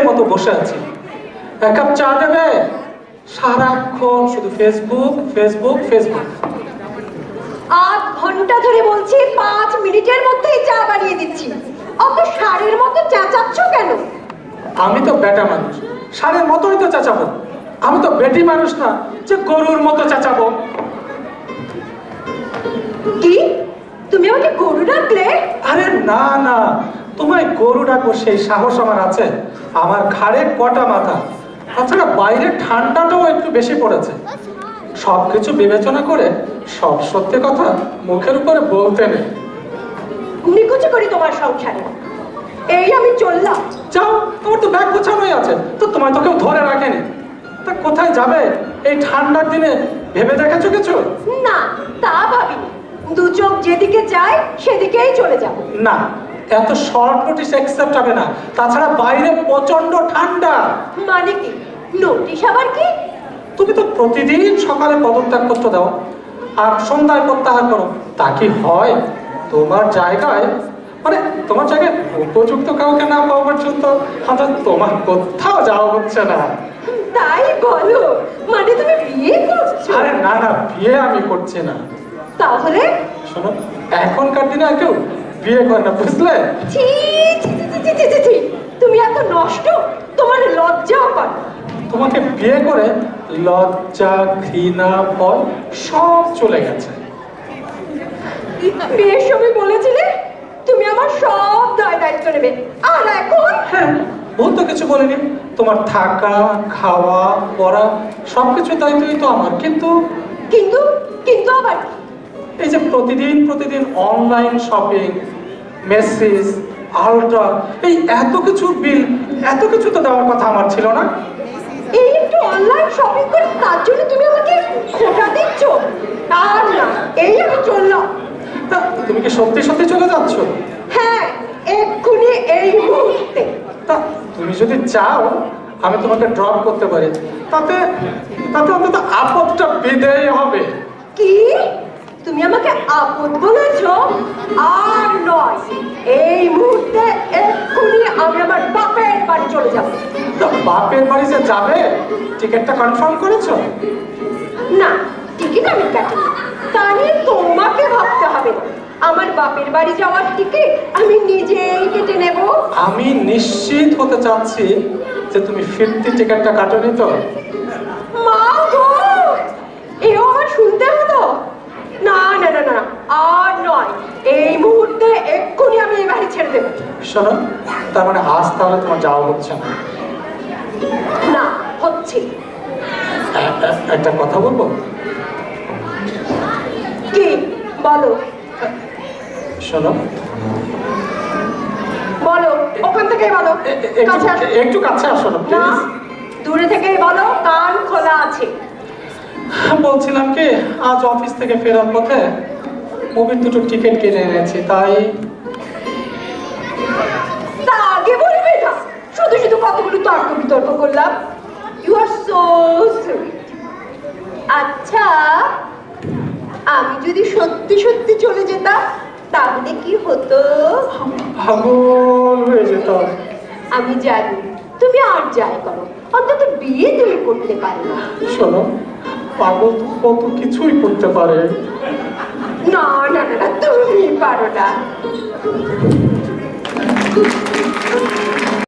মতো বসে আছি, এক কাপ চা দেবে? সারাক্ষণ শুধু ফেসবুক ফেসবুক ফেসবুক। 8 ঘন্টা ধরে বলছি 5 মিনিটের মধ্যেই চা বানিয়ে দিচ্ছি। অত ষাঁড়ের মতো চেঁচাচ্ছ কেন? আমি তো বেটা মানুষ, ষাঁড়ের মতোই তো চেঁচাবো। আমি তো বেটি মানুষ না যে গরুর মতো চেঁচাবো। কি তুমি আমাকে গরু ডাকলে? আরে না না, তোমায় গরু ডাকবো সেই সাহস আমার আছে? আমার ঘাড়ে কটা মাথা, তাছাড়া বাইরে ঠান্ডাটাও একটু বেশি পড়েছে। সবকিছু বিবেচনা করে সব সত্যি কথা মুখের উপরে বলতে নেই। নিকুচি করি তোমার সংসারে। এই আমি চললাম। যাও, তোমার তো ব্যাগ গোছানোই আছে, তো তোমায় তো কেউ ধরে রাখেনি। তা কোথায় যাবে এই ঠান্ডার দিনে ভেবে দেখেছো কিছু? না, তা ভাবিনি। দু চোখ যেদিকে চাই সেদিকেই চলে যাব। না, এত শর্ট নোটিস অ্যাকসেপ্ট হবে না। তাছাড়া বাইরে প্রচন্ড ঠান্ডা। মানে কি নোটিশ আবার কি? তুমি তো প্রতিদিন সকালে পদত্যাগ করতে দাও আর সন্ধ্যায় প্রত্যাহার করো, তা কি হয়? তোমার জায়গায় তোমার জায়গায় উপযুক্ত কাউকে না পাওয়া পর্যন্ত হঠাৎ তোমার কোথাও যাওয়া হচ্ছে না। তাই বলো? মানে তুমি বিয়ে করছো? আরে না না, বিয়ে আমি করছি না। তাহলে শোনো, এখনকার দিনে আর কেউ বিয়ে করে না, বুঝলে? ছি ছি ছি ছি ছি ছি ছি। তুমি এত নষ্ট, তোমার লজ্জাও করে? তোমাকে বিয়ে করে লজ্জা ঘৃণা ভয় সব চলে গেছে। বিয়ের সময় বলেছিলে তুমি আমার সব দায় দায়িত্ব নেবে, আর এখন? হ্যাঁ, ভুল তো কিছু বলিনি। তোমার থাকা খাওয়া পড়া সবকিছু দায়িত্বই তো আমার। কিন্তু কিন্তু কিন্তু আবার কি? এই যে প্রতিদিন প্রতিদিন অনলাইন শপিং, মেসেজ, আলট্রা, এই এত কিছু বিল, এত কিছু তো দেওয়ার কথা আমার ছিল না। এই একটু অনলাইন শপিং করে তার জন্য তুমি আমাকে খোটা দিচ্ছ? আর না, এই আমি চললাম। তা তুমি কি সত্যি সত্যি চলে যাচ্ছ? হ্যাঁ, এক্ষুনি, এই মুহূর্তে। তা তুমি যদি চাও আমি তোমাকে ড্রপ করতে পারি, তাতে তাতে অন্তত আপদটা বিদেয় হবে। কি তুমি আমাকে আপদ বলেছ? আর নয়, এই মুহূর্তে এক্ষুনি আমি আমার বাপের বাড়ি চলে যাব। তা বাপের বাড়ি যে যাবে, টিকিটটা কনফার্ম করেছো? না, টিকিট আমি কাটিনি। তা নিয়ে তোমাকে ভাবতে হবে না। আমার বাপের বাড়ি যাওয়ার টিকিট আমি নিজেই কেটে নেব। আমি নিশ্চিত হতে চাচ্ছি যে তুমি ফিরতি টিকিটটা কাটোনি তো। মা গো, এও আমার শুনতে হলো? না না না না, আর নয়, এই মুহূর্তে এক্ষুনি আমি এই বাড়ি ছেড়ে দেবো। শোনো, তার মানে আজ তাহলে তোমার যাওয়া হচ্ছে না? না, হচ্ছে। একটা কথা বলবো? কি বলো? শোনো, বলো, ওখান থেকেই বলো। কাছে আসো। একটু কাছে আসো না না, প্লিজ। দূরে থেকেই বলো, কান খোলা আছে। বলছিলাম কি, আজ অফিস থেকে ফেরার পথে মুভির দুটো টিকিট কিনে এনেছি, তাই। তা আগে বলবে না, শুধু শুধু কতগুলো তর্ক বিতর্ক করলাম। You are so sweet. আচ্ছা, আমি যদি সত্যি সত্যি চলে যেতাম তাহলে কি হতো? পাগল হয়ে যেতাম। আমি জানি তুমি আর যাই করো, অন্তত বিয়ে তুমি করতে পারো না। শোনো, পাগল তো কত কিছুই করতে পারে। না না না, তুমি পারো না।